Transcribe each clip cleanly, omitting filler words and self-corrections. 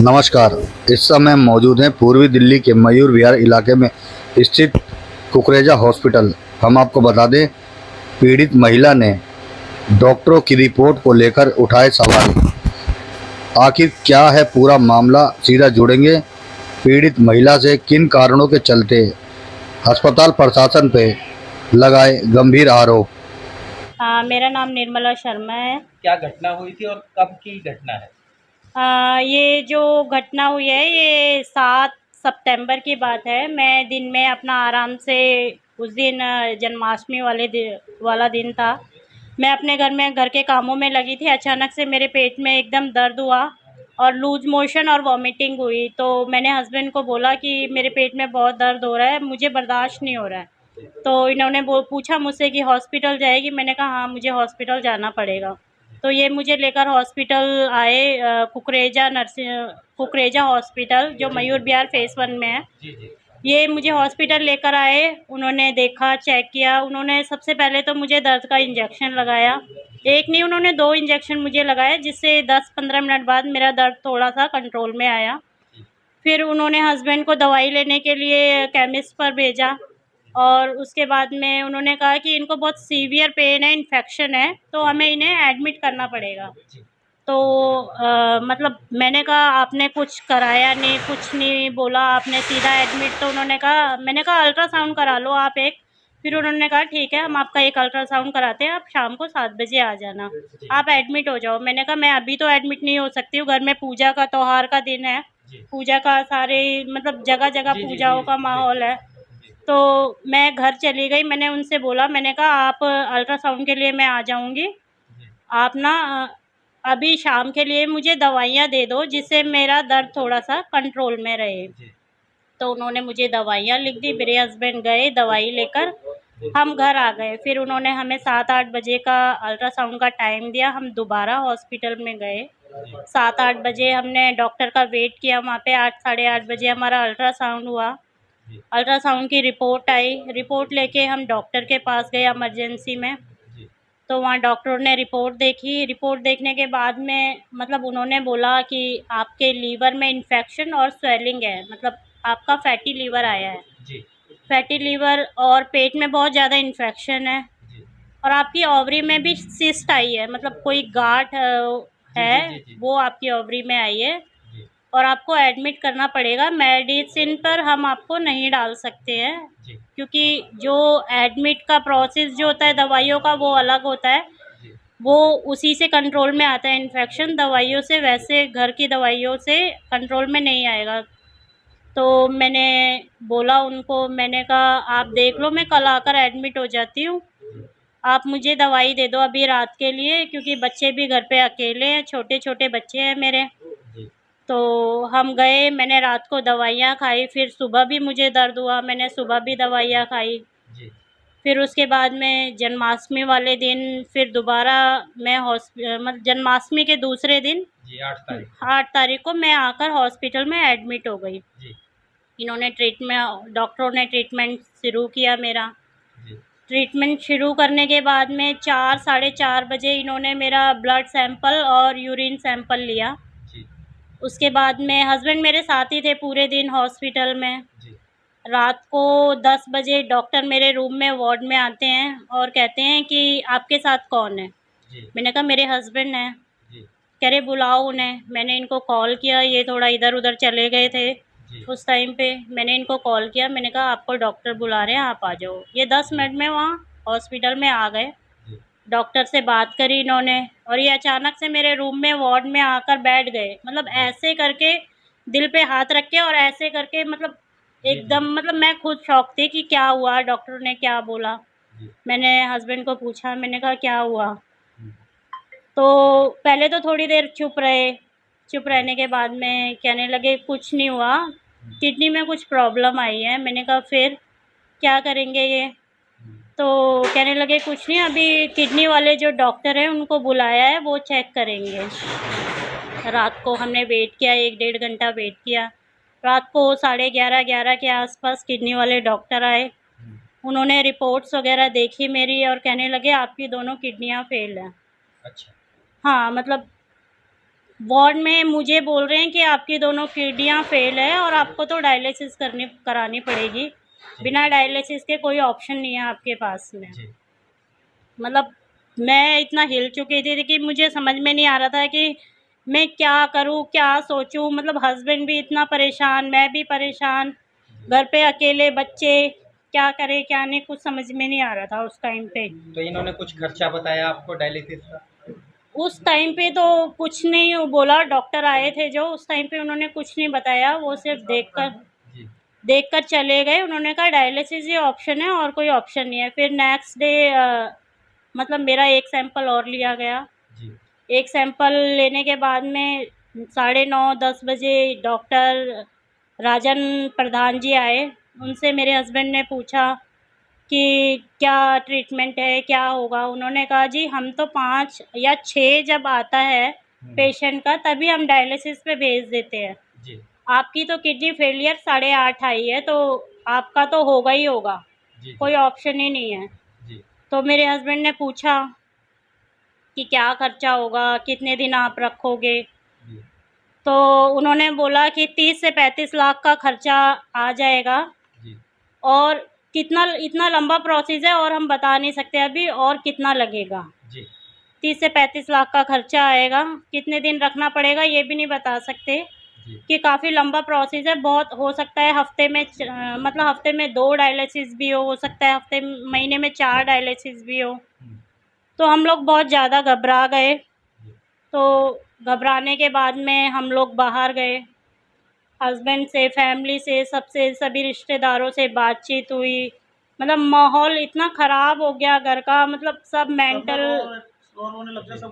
नमस्कार। इस समय हम मौजूद हैं पूर्वी दिल्ली के मयूर विहार इलाके में स्थित कुकरेजा हॉस्पिटल। हम आपको बता दें, पीड़ित महिला ने डॉक्टरों की रिपोर्ट को लेकर उठाए सवाल। आखिर क्या है पूरा मामला, सीधा जुड़ेंगे पीड़ित महिला से। किन कारणों के चलते अस्पताल प्रशासन पे लगाए गंभीर आरोप। हाँ, मेरा नाम निर्मला शर्मा है। क्या घटना हुई थी और कब की घटना है? ये जो घटना हुई है ये 7 सितंबर की बात है। मैं दिन में अपना आराम से उस दिन जन्माष्टमी वाला दिन था। मैं अपने घर के कामों में लगी थी। अचानक से मेरे पेट में एकदम दर्द हुआ और लूज मोशन और वॉमिटिंग हुई। तो मैंने हस्बैंड को बोला कि मेरे पेट में बहुत दर्द हो रहा है, मुझे बर्दाश्त नहीं हो रहा है। तो इन्होंने वो पूछा मुझसे कि हॉस्पिटल जाएगी? मैंने कहा हाँ, मुझे हॉस्पिटल जाना पड़ेगा। तो ये मुझे लेकर हॉस्पिटल आए, कुकरेजा हॉस्पिटल जो मयूर विहार फेज़ 1 में है। जी, जी। ये मुझे हॉस्पिटल लेकर आए, उन्होंने देखा, चेक किया। उन्होंने सबसे पहले तो मुझे दर्द का इंजेक्शन लगाया। एक नहीं, उन्होंने 2 इंजेक्शन मुझे लगाए, जिससे 10-15 मिनट बाद मेरा दर्द थोड़ा-सा कंट्रोल में आया। फिर उन्होंने हस्बैंड को दवाई लेने के लिए केमिस्ट पर भेजा और उसके बाद में उन्होंने कहा कि इनको बहुत सीवियर पेन है, इन्फेक्शन है, तो हमें इन्हें एडमिट करना पड़ेगा। तो मतलब मैंने कहा आपने कुछ कराया नहीं, कुछ नहीं बोला, आपने सीधा एडमिट। तो उन्होंने कहा, मैंने कहा अल्ट्रासाउंड करा लो आप एक। फिर उन्होंने कहा ठीक है, हम आपका एक अल्ट्रासाउंड कराते हैं, आप शाम को 7 बजे आ जाना, आप एडमिट हो जाओ। मैंने कहा मैं अभी तो एडमिट नहीं हो सकती हूँ, घर में पूजा का त्योहार का दिन है, पूजा का सारे मतलब जगह जगह जी, जी, पूजाओं जी, का जी, माहौल है। तो मैं घर चली गई। मैंने उनसे बोला, मैंने कहा आप अल्ट्रासाउंड के लिए मैं आ जाऊँगी, आप ना अभी शाम के लिए मुझे दवाइयाँ दे दो जिससे मेरा दर्द थोड़ा-सा कंट्रोल में रहे। जी, तो उन्होंने मुझे दवाइयाँ लिख दी, मेरे हस्बैंड गए दवाई लेकर, हम घर आ गए। फिर उन्होंने हमें 7-8 बजे का अल्ट्रासाउंड का टाइम दिया, हम दोबारा हॉस्पिटल में गए। 7-8 बजे हमने डॉक्टर का वेट किया वहाँ पे, 8 साढ़े 8 बजे हमारा अल्ट्रासाउंड हुआ। जी, अल्ट्रासाउंड की रिपोर्ट आई, रिपोर्ट लेके हम डॉक्टर के पास गए इमरजेंसी में। जी, तो वहाँ डॉक्टरों ने रिपोर्ट देखी, रिपोर्ट देखने के बाद में मतलब उन्होंने बोला कि आपके लीवर में इन्फेक्शन और स्वेलिंग है, मतलब आपका फैटी लीवर आया है। जी, फैटी लीवर और पेट में बहुत ज़्यादा इन्फेक्शन है जी, और आपकी ओवरी में भी सिस्ट आई है, मतलब कोई गाँठ जी, जी, जी, है, जी, वो आपकी ओवरी में आई है जी, और आपको एडमिट करना पड़ेगा। मेडिसिन पर हम आपको नहीं डाल सकते हैं, जी, क्योंकि जो एडमिट का प्रोसेस जो होता है दवाइयों का वो अलग होता है, जी, वो उसी से कंट्रोल में आता है इन्फेक्शन, दवाइयों से वैसे घर की दवाइयों से कंट्रोल में नहीं आएगा। तो मैंने बोला उनको, मैंने कहा आप देख लो, मैं कल आकर एडमिट हो जाती हूँ, आप मुझे दवाई दे दो अभी रात के लिए, क्योंकि बच्चे भी घर पे अकेले हैं, छोटे-छोटे बच्चे हैं मेरे। जी, तो हम गए, मैंने रात को दवाइयाँ खाई, फिर सुबह भी मुझे दर्द हुआ, मैंने सुबह भी दवाइयाँ खाई। जी, फिर उसके बाद में जन्माष्टमी वाले दिन फिर दोबारा मैं मतलब जन्माष्टमी के दूसरे दिन जी, 8 तारीख को। 8 तारीख को मैं आकर हॉस्पिटल में एडमिट हो गई। जी, इन्होंने डॉक्टरों ने ट्रीटमेंट शुरू किया मेरा। जी, ट्रीटमेंट शुरू करने के बाद में 4 साढ़े 4 बजे इन्होंने मेरा ब्लड सैंपल और यूरिन सैंपल लिया। जी, उसके बाद में हस्बैंड मेरे साथ ही थे पूरे दिन हॉस्पिटल में। जी, रात को 10 बजे डॉक्टर मेरे रूम में वार्ड में आते हैं और कहते हैं कि आपके साथ कौन है? जी, मैंने कहा मेरे हस्बैंड हैं। जी, कह रहे बुलाओ उन्हें। मैंने इनको कॉल किया, ये थोड़ा इधर-उधर चले गए थे जी, उस टाइम पे। मैंने इनको कॉल किया, मैंने कहा आपको डॉक्टर बुला रहे हैं, आप आ जाओ। ये 10 जी, मिनट में वहाँ हॉस्पिटल में आ गए। जी, डॉक्टर से बात करी इन्होंने और ये अचानक से मेरे रूम में वार्ड में आकर बैठ गए। मतलब जी, ऐसे करके दिल पे हाथ रख के और ऐसे करके, मतलब जी, जी, एकदम, मतलब मैं खुद शॉक थी कि क्या हुआ, डॉक्टर ने क्या बोला। जी, मैंने हस्बैंड को पूछा, मैंने कहा क्या हुआ? हुँ, तो पहले तो थोड़ी देर चुप रहे। चुप रहने के बाद में कहने लगे कुछ नहीं हुआ, हुँ, किडनी में कुछ प्रॉब्लम आई है। मैंने कहा फिर क्या करेंगे ये? हुँ, तो कहने लगे कुछ नहीं, अभी किडनी वाले जो डॉक्टर हैं उनको बुलाया है, वो चेक करेंगे। रात को हमने वेट किया, 1 डेढ़ घंटा वेट किया। रात को साढ़े 11 के आस-पास किडनी वाले डॉक्टर आए। हुँ, उन्होंने रिपोर्ट्स वग़ैरह देखी मेरी और कहने लगे आपकी दोनों किडनियाँ फ़ेल हैं। अच्छा, हाँ, मतलब वार्ड में मुझे बोल रहे हैं कि आपकी दोनों किडनियाँ फेल है और आपको तो डायलिसिस करानी पड़ेगी। बिना डायलिसिस के कोई ऑप्शन नहीं है आपके पास में। जी मतलब मैं इतना हिल चुकी थी कि मुझे समझ में नहीं आ रहा था कि मैं क्या करूँ, क्या सोचूँ। मतलब हस्बैंड भी इतना परेशान, मैं भी परेशान, घर पे अकेले बच्चे, क्या करें क्या नहीं कुछ समझ में नहीं आ रहा था उस टाइम पे। तो इन्होंने कुछ खर्चा बताया आपको डायलिसिस का? उस टाइम पे तो कुछ नहीं बोला, डॉक्टर आए थे जो उस टाइम पे उन्होंने कुछ नहीं बताया, वो सिर्फ जी देखकर चले गए। उन्होंने कहा डायलिसिस ही ऑप्शन है और कोई ऑप्शन नहीं है। फिर नेक्स्ट डे मतलब मेरा एक सैंपल और लिया गया। जी एक सैंपल लेने के बाद में 9:30-10 बजे डॉक्टर राजन प्रधान जी आए। उनसे मेरे हस्बैंड ने पूछा कि क्या ट्रीटमेंट है, क्या होगा? उन्होंने कहा जी हम तो 5 या 6 जब आता है पेशेंट का तभी हम डायलिसिस पे भेज देते हैं। जी आपकी तो किडनी फेलियर 8.5 आई है तो आपका तो होगा ही होगा, जी जी कोई ऑप्शन ही नहीं है। जी तो मेरे हस्बैंड ने पूछा कि क्या खर्चा होगा, कितने दिन आप रखोगे? जी तो उन्होंने बोला कि 30 से 35 लाख का खर्चा आ जाएगा जी और कितना इतना लंबा प्रोसेस है और हम बता नहीं सकते अभी और कितना लगेगा। जी 30 से 35 लाख का खर्चा आएगा, कितने दिन रखना पड़ेगा ये भी नहीं बता सकते जी कि काफ़ी लंबा प्रोसेस है। बहुत हो सकता है हफ्ते में मतलब हफ्ते में 2 डायलिसिस भी हो सकता है हफ्ते महीने में 4 डायलिसिस भी हो। हम्म, तो हम लोग बहुत ज़्यादा घबरा गए। जी तो घबराने के बाद में हम लोग बाहर गए, हस्बैंड से, फैमिली से, सबसे, सभी रिश्तेदारों से बातचीत हुई। मतलब माहौल इतना ख़राब हो गया घर का, मतलब सब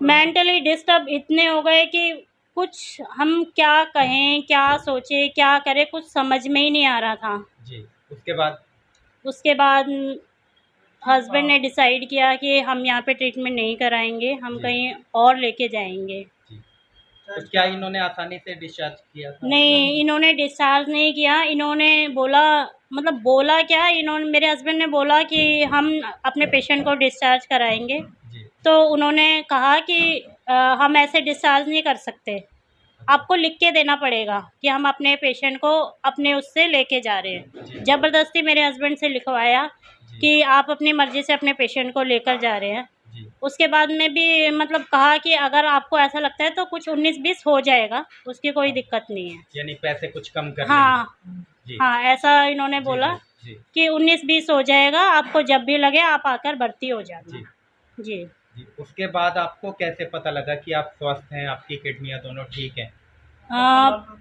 मेंटली डिस्टर्ब इतने हो गए कि कुछ हम क्या कहें, क्या सोचें, क्या करें, कुछ समझ में ही नहीं आ रहा था। जी उसके बाद उसके बाद हस्बैंड ने डिसाइड किया कि हम यहाँ पे ट्रीटमेंट नहीं कराएँगे, हम जी कहीं और लेके जाएँगे। जी तो क्या इन्होंने आसानी से डिस्चार्ज किया था आपको? नहीं, इन्होंने डिस्चार्ज नहीं किया। इन्होंने बोला, मतलब बोला क्या, इन्होंने, मेरे हस्बैंड ने बोला कि हम अपने पेशेंट को डिस्चार्ज कराएँगे। जी तो उन्होंने कहा कि हम ऐसे डिस्चार्ज नहीं कर सकते, अच्छा आपको लिख के देना पड़ेगा कि हम अपने पेशेंट को अपने उससे लेके जा रहे जी हैं। ज़बरदस्ती मेरे हस्बैंड से लिखवाया जी कि आप अपनी मर्ज़ी से अपने पेशेंट को लेकर जा रहे हैं। जी उसके बाद में भी मतलब कहा कि अगर आपको ऐसा लगता है तो कुछ 19-20 हो जाएगा, उसकी कोई हाँ, दिक्कत नहीं है। यानी पैसे कुछ कम कर लेंगे हाँ, जी हाँ, ऐसा इन्होंने जी बोला जी जी कि 19-20 हो जाएगा, आपको जब भी लगे आप आकर भर्ती हो जाना। जी जी। जी उसके बाद आपको कैसे पता लगा कि आप स्वस्थ हैं, आपकी किडनियाँ दोनों ठीक हैं?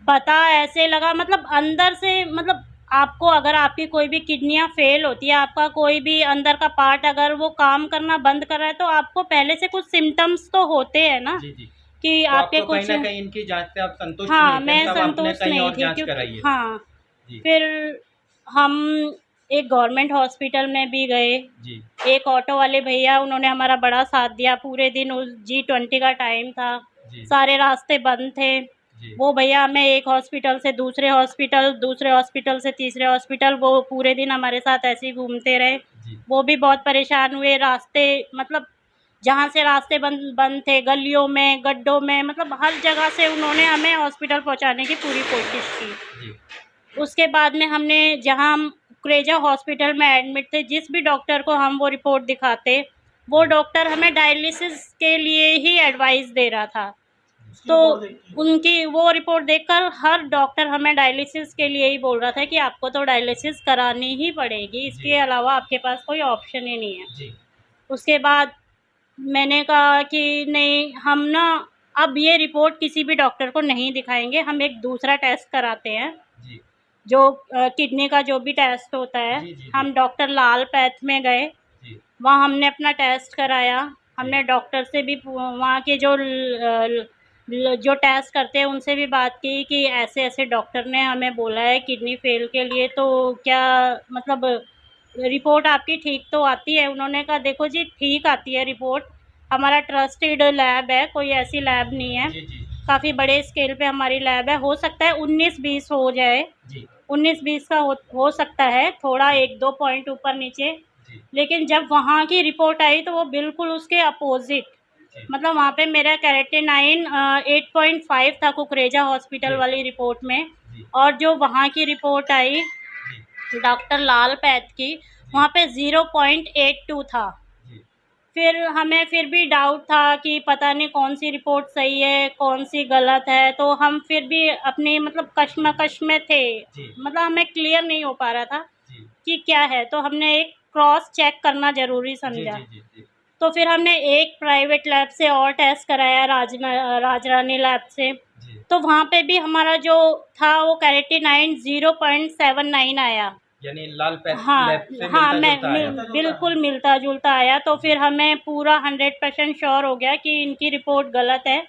पता ऐसे लगा, मतलब अंदर से, मतलब आपको अगर आपकी कोई भी किडनियाँ फ़ेल होती है, आपका कोई भी अंदर का पार्ट अगर वो काम करना बंद कर रहा है, तो आपको पहले से कुछ सिम्पटम्स तो होते हैं ना, जी जी कि तो आपके आपको कहीं कुछ। न कहीं इनकी जाँच से आप संतुष्ट हाँ, नहीं थे, मैं तब आपने संतुष्ट कहीं नहीं और थी जाँच क्योंकि कराई है? हाँ, जी, फिर हम एक गवर्नमेंट हॉस्पिटल में भी गए। जी, एक ऑटो वाले भैया, उन्होंने हमारा बड़ा साथ दिया पूरे दिन। उस G20 का टाइम था, जी, सारे रास्ते बंद थे। जी, वो भैया हमें एक हॉस्पिटल से दूसरे हॉस्पिटल, दूसरे हॉस्पिटल से तीसरे हॉस्पिटल, वो पूरे दिन हमारे साथ ऐसे ही घूमते रहे। जी, वो भी बहुत परेशान हुए। रास्ते, मतलब जहाँ से रास्ते बंद बंद थे, गलियों में, गड्ढों में, मतलब हर जगह से उन्होंने हमें हॉस्पिटल पहुँचाने की पूरी कोशिश की। जी, उसके बाद में हमने, जहाँ हम कुकरेजा हॉस्पिटल में एडमिट थे, जिस भी डॉक्टर को हम वो रिपोर्ट दिखाते, वो जी, डॉक्टर हमें डायलिसिस के लिए ही एडवाइस दे रहा था। तो उनकी वो रिपोर्ट देखकर हर डॉक्टर हमें डायलिसिस के लिए ही बोल रहा था कि आपको तो डायलिसिस करानी ही पड़ेगी, जी, इसके अलावा आपके पास कोई ऑप्शन ही नहीं है। जी, उसके बाद मैंने कहा कि नहीं, हम ना अब ये रिपोर्ट किसी भी डॉक्टर को नहीं दिखाएँगे, हम एक दूसरा टेस्ट कराते हैं। जी, जो किडनी का जो भी टेस्ट होता है, जी, जी, जी, हम डॉक्टर लाल पैथ में गए, जी, वहाँ हमने अपना टेस्ट कराया। जी, हमने डॉक्टर से भी वहाँ के जो जो टेस्ट करते हैं उनसे भी बात की कि ऐसे-ऐसे डॉक्टर ने हमें बोला है किडनी फ़ेल के लिए, तो क्या मतलब रिपोर्ट आपकी ठीक तो आती है? उन्होंने कहा देखो जी, ठीक आती है रिपोर्ट, हमारा ट्रस्टेड लैब है, कोई ऐसी लैब नहीं है। जी, जी, काफ़ी बड़े स्केल पे हमारी लैब है, हो सकता है 19-20 हो जाए। जी, 19-20 का हो सकता है, थोड़ा 1-2 पॉइंट ऊपर-नीचे। जी, लेकिन जब वहाँ की रिपोर्ट आई तो वो बिल्कुल उसके अपोज़िट, मतलब वहाँ पे मेरा कैरेटिनाइन 8.5 था कुकरेजा हॉस्पिटल वाली रिपोर्ट में, और जो वहाँ की रिपोर्ट आई डॉक्टर लाल पैथ की, वहाँ पे 0.82 था। फिर हमें फिर भी डाउट था कि पता नहीं कौन सी रिपोर्ट सही है कौन सी गलत है, तो हम फिर भी अपनी मतलब कश्मकश में थे, मतलब हमें क्लियर नहीं हो पा रहा था कि क्या है, तो हमने एक क्रॉस चेक करना ज़रूरी समझा। तो फिर हमने एक प्राइवेट लैब से और टेस्ट कराया, राजरानी लैब से, तो वहाँ पे भी हमारा जो था वो कैरेटिनाइन 0.79 आया। यानी लाल पैथ हाँ लैब से हाँ, मिलता-जुलता आया। बिल्कुल मिलता जुलता आया। तो फिर हमें पूरा 100% श्योर हो गया कि इनकी रिपोर्ट गलत है,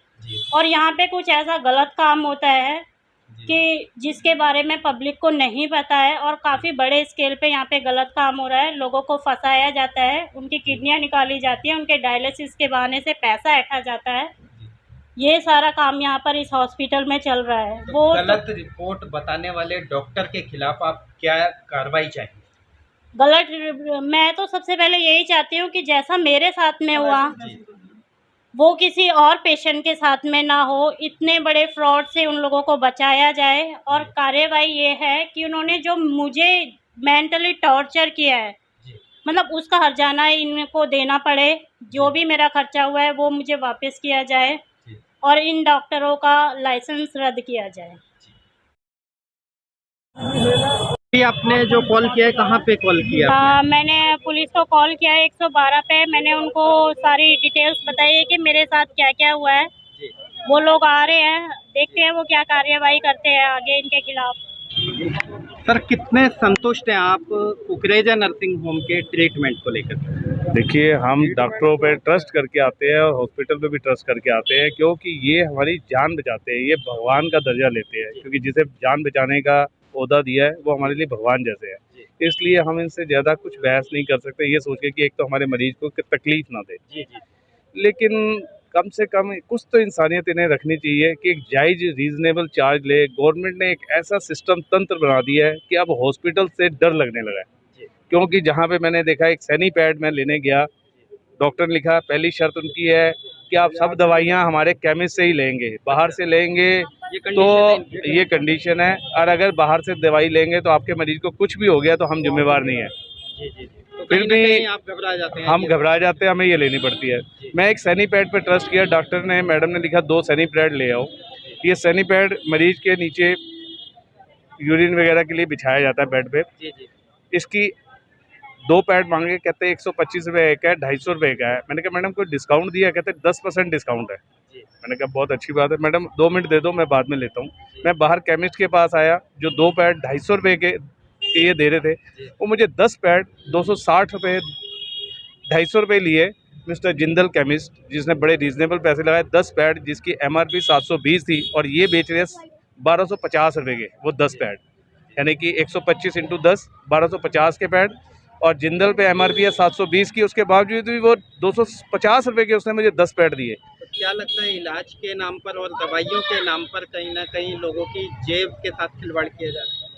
और यहाँ पे कुछ ऐसा गलत काम होता है कि जिसके बारे में पब्लिक को नहीं पता है, और काफ़ी बड़े स्केल पे यहाँ पे गलत काम हो रहा है। लोगों को फंसाया जाता है, उनकी किडनियाँ निकाली जाती हैं, उनके डायलिसिस के बहाने से पैसा ऐंठा जाता है। ये सारा काम यहाँ पर इस हॉस्पिटल में चल रहा है। तो वो गलत रिपोर्ट बताने वाले डॉक्टर के खिलाफ आप क्या कार्रवाई चाहेंगे? मैं तो सबसे पहले यही चाहती हूँ कि जैसा मेरे साथ में हुआ वो किसी और पेशेंट के साथ में ना हो। इतने बड़े फ्रॉड से उन लोगों को बचाया जाए, और कार्यवाही ये है कि उन्होंने जो मुझे मेंटली टॉर्चर किया है, मतलब उसका हर्जाना इनको देना पड़े। जो भी मेरा खर्चा हुआ है वो मुझे वापस किया जाए, और इन डॉक्टरों का लाइसेंस रद्द किया जाए। अभी आपने जो कॉल किया है कहाँ पे कॉल किया आपने? मैंने पुलिस को कॉल किया है 112 पे। मैंने उनको सारी डिटेल्स बताई है कि मेरे साथ क्या क्या हुआ है। वो लोग आ रहे हैं, देखते हैं वो क्या कार्यवाही करते हैं आगे इनके खिलाफ। सर कितने संतुष्ट हैं आप कुकरेजा नर्सिंग होम के ट्रीटमेंट को लेकर? देखिए, हम डॉक्टरों पे ट्रस्ट करके आते हैं और हॉस्पिटल पे भी ट्रस्ट करके आते हैं, क्योंकि ये हमारी जान बचाते हैं। ये भगवान का दर्जा लेते हैं, क्योंकि जिसे जान बचाने का ओहदा दिया है वो हमारे लिए भगवान जैसे है। इसलिए हम इनसे ज़्यादा कुछ बहस नहीं कर सकते, ये सोच के कि एक तो हमारे मरीज को तकलीफ ना दे। लेकिन कम से कम कुछ तो इंसानियत इन्हें रखनी चाहिए कि एक जायज़ रीज़नेबल चार्ज ले। गवर्नमेंट ने एक ऐसा सिस्टम तंत्र बना दिया है कि अब हॉस्पिटल से डर लगने लगा है, क्योंकि जहाँ पे मैंने देखा एक सैनी पैड में लेने गया, डॉक्टर ने लिखा पहली शर्त उनकी है कि आप सब दवाइयाँ हमारे केमिस्ट से ही लेंगे, बाहर से लेंगे तो ये कंडीशन है, और अगर बाहर से दवाई लेंगे तो आपके मरीज को कुछ भी हो गया तो हम जिम्मेवार नहीं है। तो फिर भी आप घबरा जाते हैं? हम घबरा जाते हैं, हमें ये लेनी पड़ती है। मैं एक सैनी पैड पे ट्रस्ट किया, डॉक्टर ने मैडम ने लिखा 2 सैनी पैड ले आओ। ये सैनी पैड मरीज के नीचे यूरिन वगैरह के लिए बिछाया जाता है बेड पे। इसकी 2 पैड मांगे, कहते हैं 125 रुपये एक है, 250 रुपये का है। मैंने कहा मैडम कोई डिस्काउंट दिया? कहते 10% डिस्काउंट है। मैंने कहा बहुत अच्छी बात है मैडम, 2 मिनट दे दो, मैं बाद में लेता हूँ। मैं बाहर केमिस्ट के पास आया, जो 2 पैड 250 रुपये के ये दे रहे थे, वो मुझे 10 पैड 260 रुपये 250 रुपये लिए। मिस्टर जिंदल केमिस्ट, जिसने बड़े रीजनेबल पैसे लगाए, 10 पैड जिसकी MRP 720 थी, और ये बेच रहे 1250 रुपये के वो 10 पैड, यानी कि 125 इंटू 10 1250 के पैड, और जिंदल पे MRP है 720 की, उसके बावजूद भी वो 250 रुपये के उसने मुझे 10 पैड दिए। तो क्या लगता है इलाज के नाम पर और दवाइयों के नाम पर कहीं ना कहीं लोगों की जेब के साथ खिलवाड़ किया जा रहा है?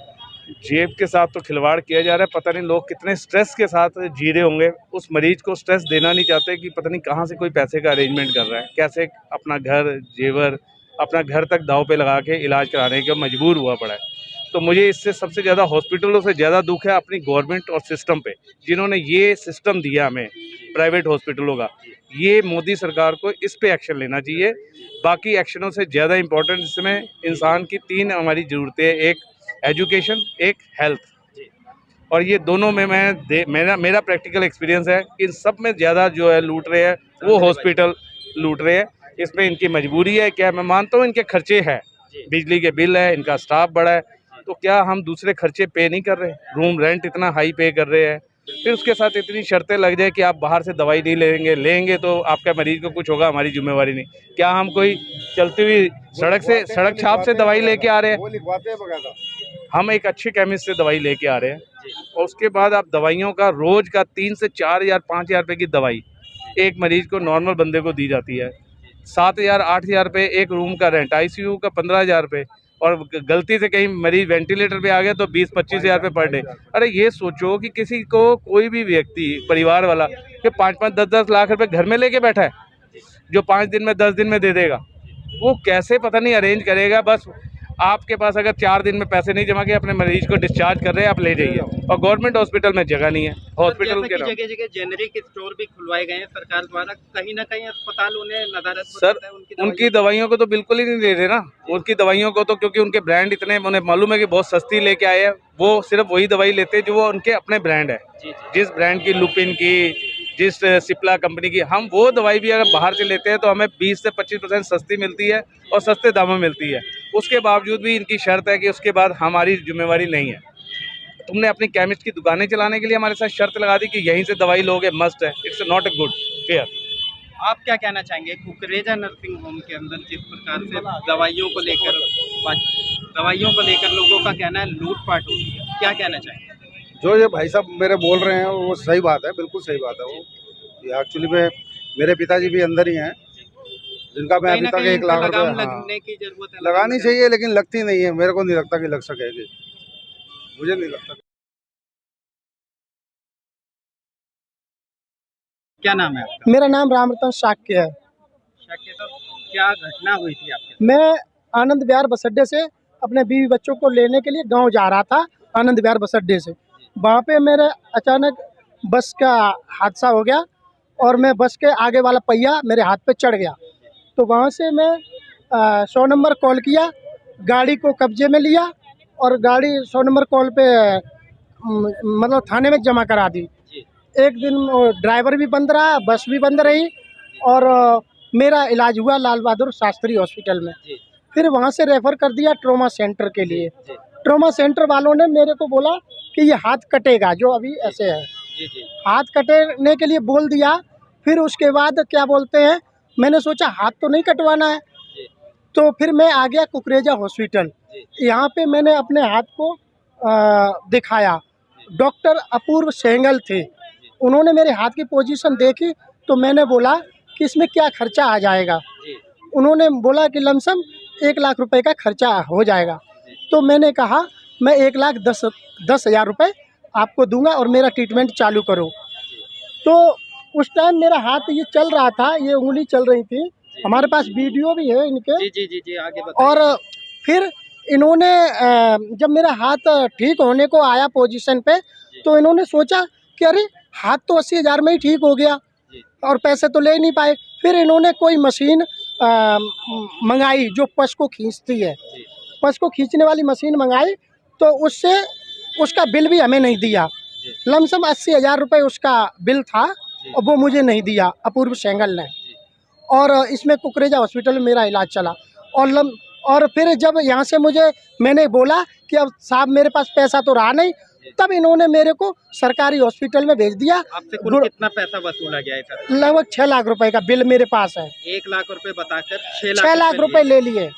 जेब के साथ तो खिलवाड़ किया जा रहा है, पता नहीं लोग कितने स्ट्रेस के साथ जी रहे होंगे। उस मरीज को स्ट्रेस देना नहीं चाहते कि पता नहीं कहाँ से कोई पैसे का अरेंजमेंट कर रहा है, कैसे अपना घर जेवर अपना घर तक दाव पे लगा के इलाज कराने का मजबूर हुआ पड़ा है। तो मुझे इससे सबसे ज़्यादा हॉस्पिटलों से ज़्यादा दुख है अपनी गवर्नमेंट और सिस्टम पे, जिन्होंने ये सिस्टम दिया हमें प्राइवेट हॉस्पिटलों का। ये मोदी सरकार को इस पे एक्शन लेना चाहिए। बाकी एक्शनों से ज़्यादा इम्पोर्टेंट इसमें इंसान की 3 हमारी ज़रूरतें हैं, एक एजुकेशन, एक हेल्थ, और ये दोनों में मेरा प्रैक्टिकल एक्सपीरियंस है कि इन सब में ज़्यादा जो है लूट रहे हैं वो हॉस्पिटल लूट रहे हैं। इसमें इनकी मजबूरी है क्या, मैं मानता हूँ इनके खर्चे हैं, बिजली के बिल है, इनका स्टाफ बड़ा है, तो क्या हम दूसरे खर्चे पे नहीं कर रहे? रूम रेंट इतना हाई पे कर रहे हैं, फिर उसके साथ इतनी शर्तें लग जाए कि आप बाहर से दवाई नहीं लेंगे तो आपका मरीज को कुछ होगा, हमारी जिम्मेवारी नहीं। क्या हम कोई चलती हुई सड़क छाप से दवाई लेके आ रहे हैं? हम एक अच्छे केमिस्ट से दवाई लेके आ रहे हैं, और उसके बाद आप दवाइयों का रोज का 3 से 4 हज़ार 5 हज़ार रुपये की दवाई एक मरीज को नॉर्मल बंदे को दी जाती है। 7 हज़ार 8 हज़ार रुपये एक रूम का रेंट, ICU का 15 हज़ार रुपये, और गलती से कहीं मरीज वेंटिलेटर पे आ गया तो 20-25 हज़ार रुपये पर डे। अरे ये सोचो कि किसी को कोई भी व्यक्ति परिवार वाला कि 5-5 10-10 लाख रुपए घर में लेके बैठा है, जो 5 दिन में 10 दिन में दे देगा, वो कैसे पता नहीं अरेंज करेगा। बस आपके पास अगर 4 दिन में पैसे नहीं जमा किए, अपने मरीज को डिस्चार्ज कर रहे हैं, आप ले जाइए, और गवर्नमेंट हॉस्पिटल में जगह नहीं है। हॉस्पिटल के नाम जगह जगह जेनेरिक स्टोर भी खुलवाए गए हैं सरकार द्वारा, कहीं ना कहीं अस्पताल उन्हें नदारद सर, बताता है उनकी दवाइयों को तो बिल्कुल ही नहीं दे रहे ना। उनकी दवाइयों को तो, क्योंकि उनके ब्रांड इतने, उन्हें मालूम है कि बहुत सस्ती लेके आए हैं, वो सिर्फ वही दवाई लेते हैं जो वो उनके अपने ब्रांड है। जी, जी। जिस ब्रांड की, लुपिन की, जिस सिप्ला कंपनी की, हम वो दवाई भी अगर बाहर से लेते हैं तो हमें 20 से 25% सस्ती मिलती है और सस्ते दामों में मिलती है। उसके बावजूद भी इनकी शर्त है कि उसके बाद हमारी जिम्मेवारी नहीं है। तुमने अपनी केमिस्ट की दुकानें चलाने के लिए हमारे साथ शर्त लगा दी कि यहीं से दवाई लोगे, मस्ट है। It's not a good fair. आप क्या कहना चाहेंगे कुकरेजा नर्सिंग होम के अंदर जिस प्रकार से दवाइयों को लेकर लोगों का कहना है लूटपाट होती है, क्या कहना चाहेंगे? जो ये भाई साहब मेरे बोल रहे हैं वो सही बात है, बिल्कुल सही बात है। वो एक्चुअली में मेरे पिताजी भी अंदर ही हैं, जिनका मैं अभी तक 1 लाख रुपए लगने की जरूरत है, लगानी चाहिए, लेकिन लगती नहीं है। मेरे को नहीं लगता कि लग सकेगी, मुझे नहीं लगता। क्या नाम है आपका? मेरा नाम रामरतन शाक्य है। शाक्य साहब, क्या घटना हुई थी आपके साथ? मैं आनंद विहार बस अड्डे से अपने बीवी बच्चों को लेने के लिए गांव जा रहा था। आनंद विहार बस अड्डे से वहाँ पे मेरे अचानक बस का हादसा हो गया और मैं बस के आगे वाला पहिया मेरे हाथ पे चढ़ गया। तो वहाँ से मैं 100 नंबर कॉल किया, गाड़ी को कब्जे में लिया और गाड़ी 100 नंबर कॉल पे मतलब थाने में जमा करा दी। एक दिन ड्राइवर भी बंद रहा, बस भी बंद रही और मेरा इलाज हुआ लाल बहादुर शास्त्री हॉस्पिटल में। फिर वहाँ से रेफ़र कर दिया ट्रॉमा सेंटर के लिए। ट्रॉमा सेंटर वालों ने मेरे को बोला कि ये हाथ कटेगा, जो अभी ऐसे है, हाथ कटने के लिए बोल दिया। फिर उसके बाद क्या बोलते हैं, मैंने सोचा हाथ तो नहीं कटवाना है, तो फिर मैं आ गया कुकरेजा हॉस्पिटल। यहाँ पे मैंने अपने हाथ को दिखाया। डॉक्टर अपूर्व सेंगल थे, उन्होंने मेरे हाथ की पोजीशन देखी तो मैंने बोला कि इसमें क्या खर्चा आ जाएगा। उन्होंने बोला कि लमसम 1 लाख रुपए का खर्चा हो जाएगा। तो मैंने कहा मैं 1,10,000 रुपये आपको दूंगा और मेरा ट्रीटमेंट चालू करो। तो उस टाइम मेरा हाथ ये चल रहा था, ये उंगली चल रही थी, हमारे पास वीडियो भी है इनके। जी, आगे बताइए। और फिर इन्होंने जब मेरा हाथ ठीक होने को आया पोजीशन पे, तो इन्होंने सोचा कि अरे हाथ तो 80,000 में ही ठीक हो गया और पैसे तो ले ही नहीं पाए। फिर इन्होंने कोई मशीन मंगाई जो पस को खींचती है, पस को खींचने वाली मशीन मंगाई, तो उससे उसका बिल भी हमें नहीं दिया। लमसम 80,000 रुपये उसका बिल था और वो मुझे नहीं दिया अपूर्व सेंगल ने। और इसमें कुकरेजा हॉस्पिटल में मेरा इलाज चला। और फिर जब यहाँ से मैंने बोला कि अब साहब मेरे पास पैसा तो रहा नहीं, तब इन्होंने मेरे को सरकारी हॉस्पिटल में भेज दिया। आपसे कुल कितना पैसा वसूला गया है सर? लगभग 6 लाख रुपए का बिल मेरे पास है। 1 लाख रुपए बताकर 6 लाख रुपए ले लिए,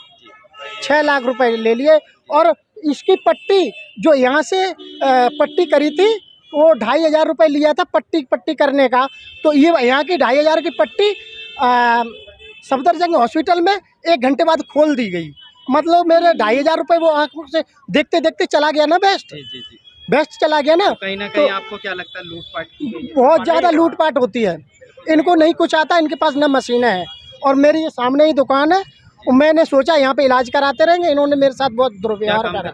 6 लाख रुपए ले लिए। और इसकी पट्टी जो यहाँ से पट्टी करी थी वो 2,500 रुपये लिया था पट्टी करने का। तो ये यहाँ की 2,500 की पट्टी सफदरजंग हॉस्पिटल में 1 घंटे बाद खोल दी गई। मतलब मेरे 2,500 रुपये वो आँखों से देखते देखते चला गया ना, बेस्ट चला गया ना। कहीं ना कहीं आपको क्या लगता है लूटपाट की गई है? बहुत ज़्यादा लूटपाट होती है। इनको नहीं कुछ आता, इनके पास न मशीनें हैं और मेरी ये सामने ही दुकान है। मैंने सोचा यहाँ पे इलाज कराते रहेंगे, इन्होंने मेरे साथ बहुत दुर्व्यवहार करा।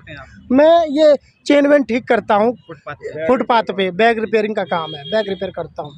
मैं ये चेन वेन ठीक करता हूँ, फुटपाथ पे बैग रिपेयरिंग का काम है, बैग रिपेयर करता हूँ।